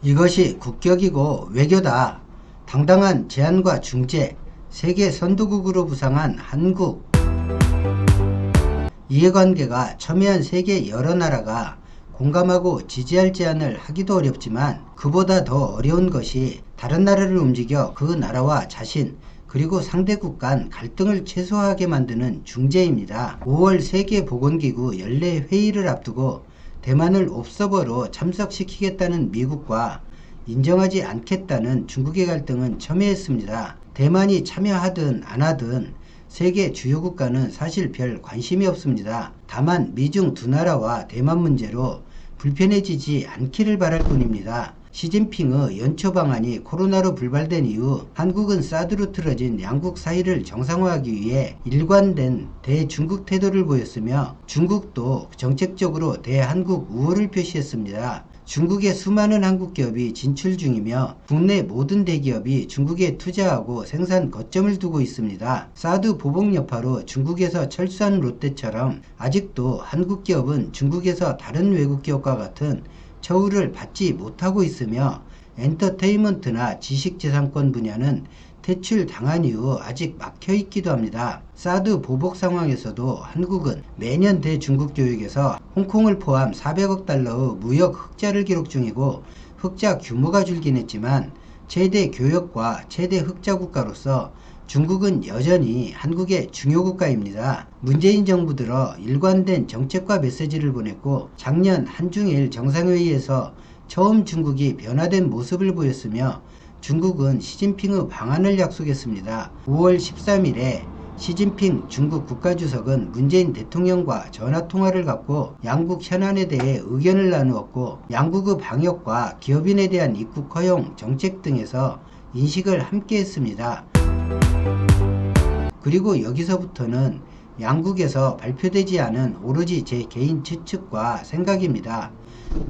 이것이 국격이고 외교다. 당당한 제안과 중재, 세계 선도국으로 부상한 한국. 이해관계가 첨예한 세계 여러 나라가 공감하고 지지할 제안을 하기도 어렵지만 그보다 더 어려운 것이 다른 나라를 움직여 그 나라와 자신 그리고 상대국 간 갈등을 최소화하게 만드는 중재입니다. 5월 세계보건기구 연례 회의를 앞두고 대만을 옵서버로 참석시키겠다는 미국과 인정하지 않겠다는 중국의 갈등은 첨예했습니다. 대만이 참여하든 안 하든 세계 주요 국가는 사실 별 관심이 없습니다. 다만 미중 두 나라와 대만 문제로 불편해지지 않기를 바랄 뿐입니다. 시진핑의 연초 방안이 코로나로 불발된 이후 한국은 사드로 틀어진 양국 사이를 정상화하기 위해 일관된 대중국 태도를 보였으며 중국도 정책적으로 대한국 우호를 표시했습니다. 중국의 수많은 한국 기업이 진출 중이며 국내 모든 대기업이 중국에 투자하고 생산 거점을 두고 있습니다. 사드 보복 여파로 중국에서 철수한 롯데처럼 아직도 한국 기업은 중국에서 다른 외국 기업과 같은 처우를 받지 못하고 있으며 엔터테인먼트나 지식재산권 분야는 퇴출 당한 이후 아직 막혀 있기도 합니다. 사드 보복 상황에서도 한국은 매년 대중국 교역에서 홍콩을 포함 400억 달러의 무역 흑자를 기록 중이고 흑자 규모가 줄긴 했지만 최대 교역과 최대 흑자 국가로서 중국은 여전히 한국의 중요 국가입니다. 문재인 정부 들어 일관된 정책과 메시지를 보냈고 작년 한중일 정상회의에서 처음 중국이 변화된 모습을 보였으며 중국은 시진핑의 방안을 약속했습니다. 5월 13일에 시진핑 중국 국가주석은 문재인 대통령과 전화통화를 갖고 양국 현안에 대해 의견을 나누었고 양국의 방역과 기업인에 대한 입국 허용 정책 등에서 인식을 함께 했습니다. 그리고 여기서부터는 양국에서 발표되지 않은 오로지 제 개인 추측과 생각입니다.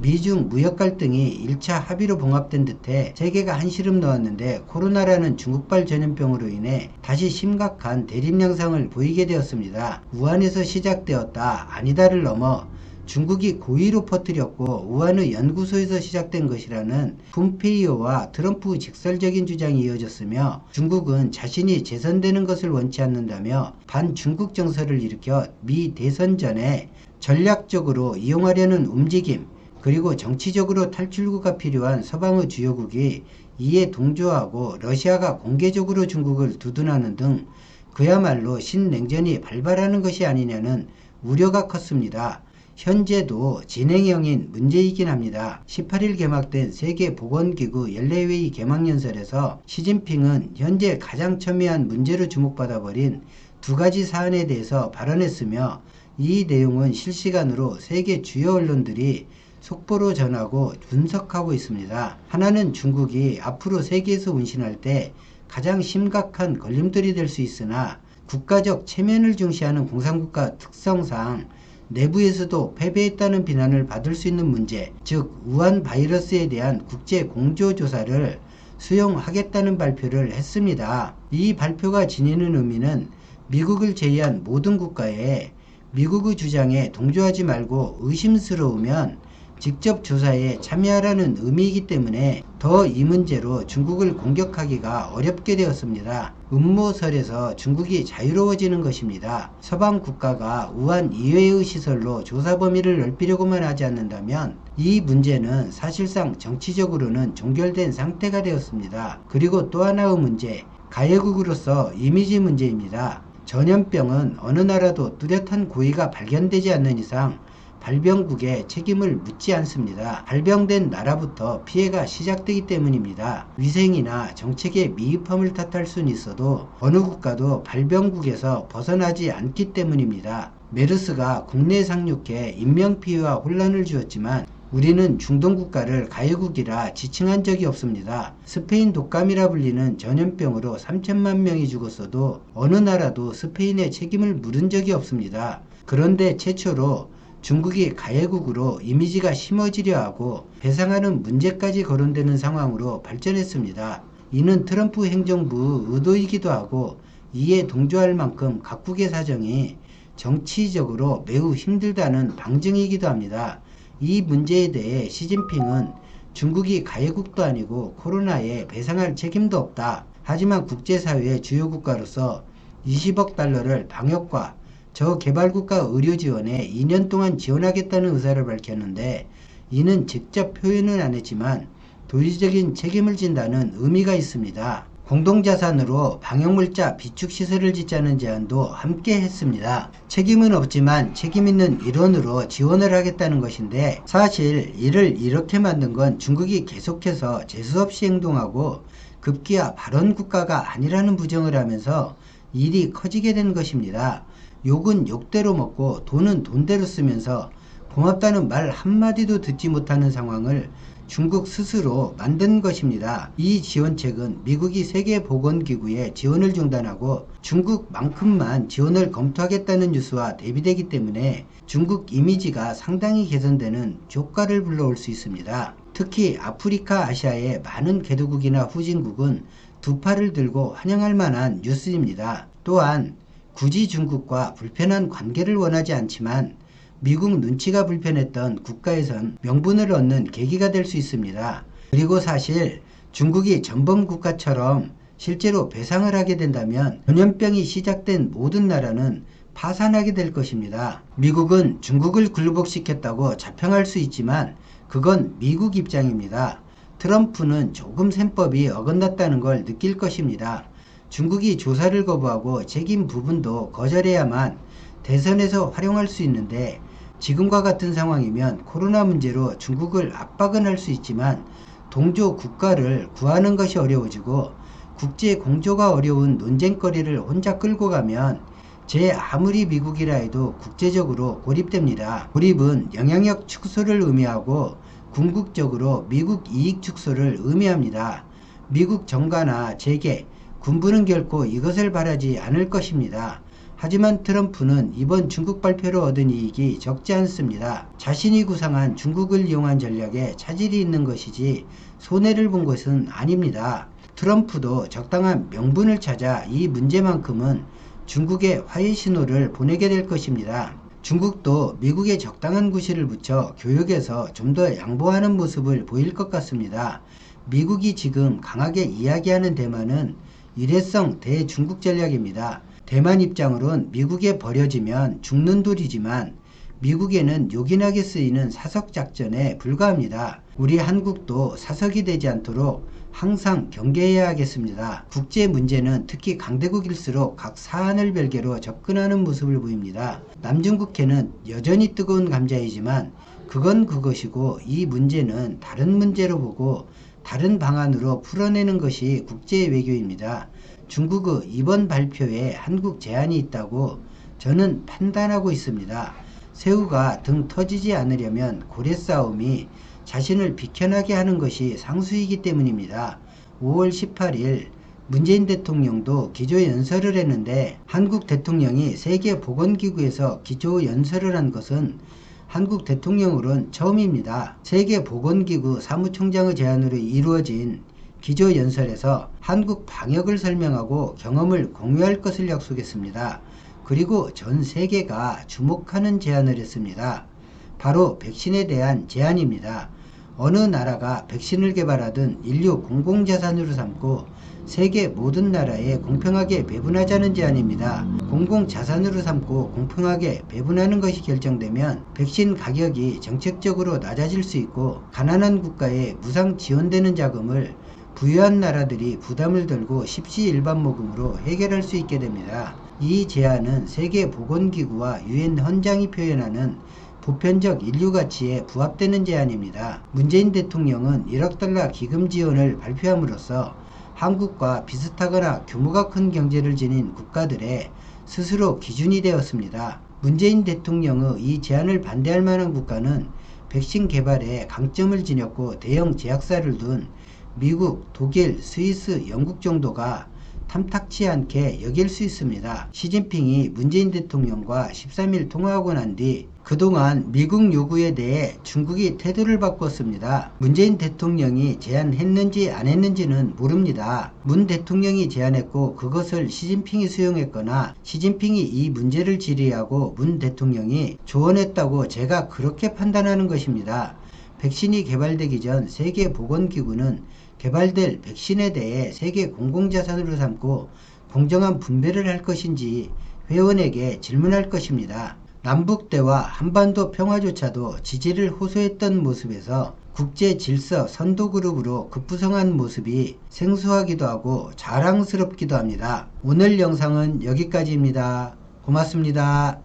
미중 무역 갈등이 1차 합의로 봉합된 듯해 세계가 한시름 놓았는데 코로나라는 중국발 전염병으로 인해 다시 심각한 대립 양상을 보이게 되었습니다. 우한에서 시작되었다 아니다를 넘어 중국이 고의로 퍼뜨렸고 우한의 연구소에서 시작된 것이라는 폼페이오와 트럼프 직설적인 주장이 이어졌으며 중국은 자신이 재선되는 것을 원치 않는다며 반중국 정서를 일으켜 미 대선 전에 전략적으로 이용하려는 움직임 그리고 정치적으로 탈출구가 필요한 서방의 주요국이 이에 동조하고 러시아가 공개적으로 중국을 두둔하는 등 그야말로 신냉전이 발발하는 것이 아니냐는 우려가 컸습니다. 현재도 진행형인 문제이긴 합니다. 18일 개막된 세계보건기구 연례회의 개막연설에서 시진핑은 현재 가장 첨예한 문제로 주목받아버린 두 가지 사안에 대해서 발언했으며 이 내용은 실시간으로 세계 주요 언론들이 속보로 전하고 분석하고 있습니다. 하나는 중국이 앞으로 세계에서 운신할 때 가장 심각한 걸림돌이 될 수 있으나 국가적 체면을 중시하는 공산국가 특성상 내부에서도 패배했다는 비난을 받을 수 있는 문제, 즉 우한 바이러스에 대한 국제 공조조사를 수용하겠다는 발표를 했습니다. 이 발표가 지니는 의미는 미국을 제외한 모든 국가에 미국의 주장에 동조하지 말고 의심스러우면 직접 조사에 참여하라는 의미이기 때문에 더 이 문제로 중국을 공격하기가 어렵게 되었습니다. 음모설에서 중국이 자유로워지는 것입니다. 서방 국가가 우한 이외의 시설로 조사 범위를 넓히려고만 하지 않는다면 이 문제는 사실상 정치적으로는 종결된 상태가 되었습니다. 그리고 또 하나의 문제, 가해국으로서 이미지 문제입니다. 전염병은 어느 나라도 뚜렷한 고의가 발견되지 않는 이상 발병국에 책임을 묻지 않습니다. 발병된 나라부터 피해가 시작되기 때문입니다. 위생이나 정책의 미흡함을 탓할 수는 있어도 어느 국가도 발병국에서 벗어나지 않기 때문입니다. 메르스가 국내에 상륙해 인명피해와 혼란을 주었지만 우리는 중동 국가를 가해국이라 지칭한 적이 없습니다. 스페인 독감이라 불리는 전염병으로 3천만 명이 죽었어도 어느 나라도 스페인의 책임을 물은 적이 없습니다. 그런데 최초로 중국이 가해국으로 이미지가 심어지려 하고 배상하는 문제까지 거론되는 상황으로 발전했습니다. 이는 트럼프 행정부의 의도이기도 하고 이에 동조할 만큼 각국의 사정이 정치적으로 매우 힘들다는 방증이기도 합니다. 이 문제에 대해 시진핑은 중국이 가해국도 아니고 코로나에 배상할 책임도 없다. 하지만 국제사회의 주요 국가로서 20억 달러를 방역과 저개발국가 의료 지원에 2년 동안 지원하겠다는 의사를 밝혔는데, 이는 직접 표현은 안 했지만 도의적인 책임을 진다는 의미가 있습니다. 공동자산으로 방역물자 비축시설을 짓자는 제안도 함께 했습니다. 책임은 없지만 책임있는 일원으로 지원을 하겠다는 것인데, 사실 이를 이렇게 만든 건 중국이 계속해서 재수없이 행동하고 급기야 발언 국가가 아니라는 부정을 하면서 일이 커지게 된 것입니다. 욕은 욕대로 먹고 돈은 돈대로 쓰면서 고맙다는 말 한마디도 듣지 못하는 상황을 중국 스스로 만든 것입니다. 이 지원책은 미국이 세계보건기구에 지원을 중단하고 중국만큼만 지원을 검토하겠다는 뉴스와 대비되기 때문에 중국 이미지가 상당히 개선되는 효과를 불러올 수 있습니다. 특히 아프리카, 아시아의 많은 개도국이나 후진국은 두 팔을 들고 환영할 만한 뉴스입니다. 또한 굳이 중국과 불편한 관계를 원하지 않지만 미국 눈치가 불편했던 국가에선 명분을 얻는 계기가 될 수 있습니다. 그리고 사실 중국이 전범 국가처럼 실제로 배상을 하게 된다면 전염병이 시작된 모든 나라는 파산하게 될 것입니다. 미국은 중국을 굴복시켰다고 자평할 수 있지만 그건 미국 입장입니다. 트럼프는 조금 셈법이 어긋났다는 걸 느낄 것입니다. 중국이 조사를 거부하고 책임 부분도 거절해야만 대선에서 활용할 수 있는데, 지금과 같은 상황이면 코로나 문제로 중국을 압박은 할 수 있지만 동조 국가를 구하는 것이 어려워지고 국제 공조가 어려운 논쟁거리를 혼자 끌고 가면 아무리 미국이라 해도 국제적으로 고립됩니다. 고립은 영향력 축소를 의미하고 궁극적으로 미국 이익 축소를 의미합니다. 미국 정가나 재계, 군부는 결코 이것을 바라지 않을 것입니다. 하지만 트럼프는 이번 중국 발표로 얻은 이익이 적지 않습니다. 자신이 구상한 중국을 이용한 전략에 차질이 있는 것이지 손해를 본 것은 아닙니다. 트럼프도 적당한 명분을 찾아 이 문제만큼은 중국에 화해 신호를 보내게 될 것입니다. 중국도 미국에 적당한 구실을 붙여 교역에서 좀 더 양보하는 모습을 보일 것 같습니다. 미국이 지금 강하게 이야기하는 대만은 일회성 대중국 전략입니다. 대만 입장으론 미국에 버려지면 죽는 돌이지만 미국에는 요긴하게 쓰이는 사석작전에 불과합니다. 우리 한국도 사석이 되지 않도록 항상 경계해야 하겠습니다. 국제 문제는 특히 강대국일수록 각 사안을 별개로 접근하는 모습을 보입니다. 남중국해는 여전히 뜨거운 감자이지만 그건 그것이고 이 문제는 다른 문제로 보고 다른 방안으로 풀어내는 것이 국제 외교입니다. 중국의 이번 발표에 한국 제안이 있다고 저는 판단하고 있습니다. 새우가 등 터지지 않으려면 고래 싸움이 자신을 비켜나게 하는 것이 상수이기 때문입니다. 5월 18일 문재인 대통령도 기조연설을 했는데, 한국 대통령이 세계보건기구에서 기조연설을 한 것은 한국 대통령으로는 처음입니다. 세계보건기구 사무총장의 제안으로 이루어진 기조연설에서 한국 방역을 설명하고 경험을 공유할 것을 약속했습니다. 그리고 전 세계가 주목하는 제안을 했습니다. 바로 백신에 대한 제안입니다. 어느 나라가 백신을 개발하든 인류 공공자산으로 삼고 세계 모든 나라에 공평하게 배분하자는 제안입니다. 공공자산으로 삼고 공평하게 배분하는 것이 결정되면 백신 가격이 정책적으로 낮아질 수 있고 가난한 국가에 무상 지원되는 자금을 부유한 나라들이 부담을 들고 십시일반모금으로 해결할 수 있게 됩니다. 이 제안은 세계보건기구와 유엔 헌장이 표현하는 보편적 인류 가치에 부합되는 제안입니다. 문재인 대통령은 1억 달러 기금 지원을 발표함으로써 한국과 비슷하거나 규모가 큰 경제를 지닌 국가들의 스스로 기준이 되었습니다. 문재인 대통령의 이 제안을 반대할 만한 국가는 백신 개발에 강점을 지녔고 대형 제약사를 둔 미국, 독일, 스위스, 영국 정도가 탐탁치 않게 여길 수 있습니다. 시진핑이 문재인 대통령과 13일 통화하고 난 뒤 그동안 미국 요구에 대해 중국이 태도를 바꿨습니다. 문재인 대통령이 제안했는지 안 했는지는 모릅니다. 문 대통령이 제안했고 그것을 시진핑이 수용했거나 시진핑이 이 문제를 질의하고 문 대통령이 조언했다고 제가 그렇게 판단하는 것입니다. 백신이 개발되기 전 세계보건기구는 개발될 백신에 대해 세계 공공자산으로 삼고 공정한 분배를 할 것인지 회원에게 질문할 것입니다. 남북대화, 한반도 평화조차도 지지를 호소했던 모습에서 국제질서 선도그룹으로 급부성한 모습이 생소하기도 하고 자랑스럽기도 합니다. 오늘 영상은 여기까지입니다. 고맙습니다.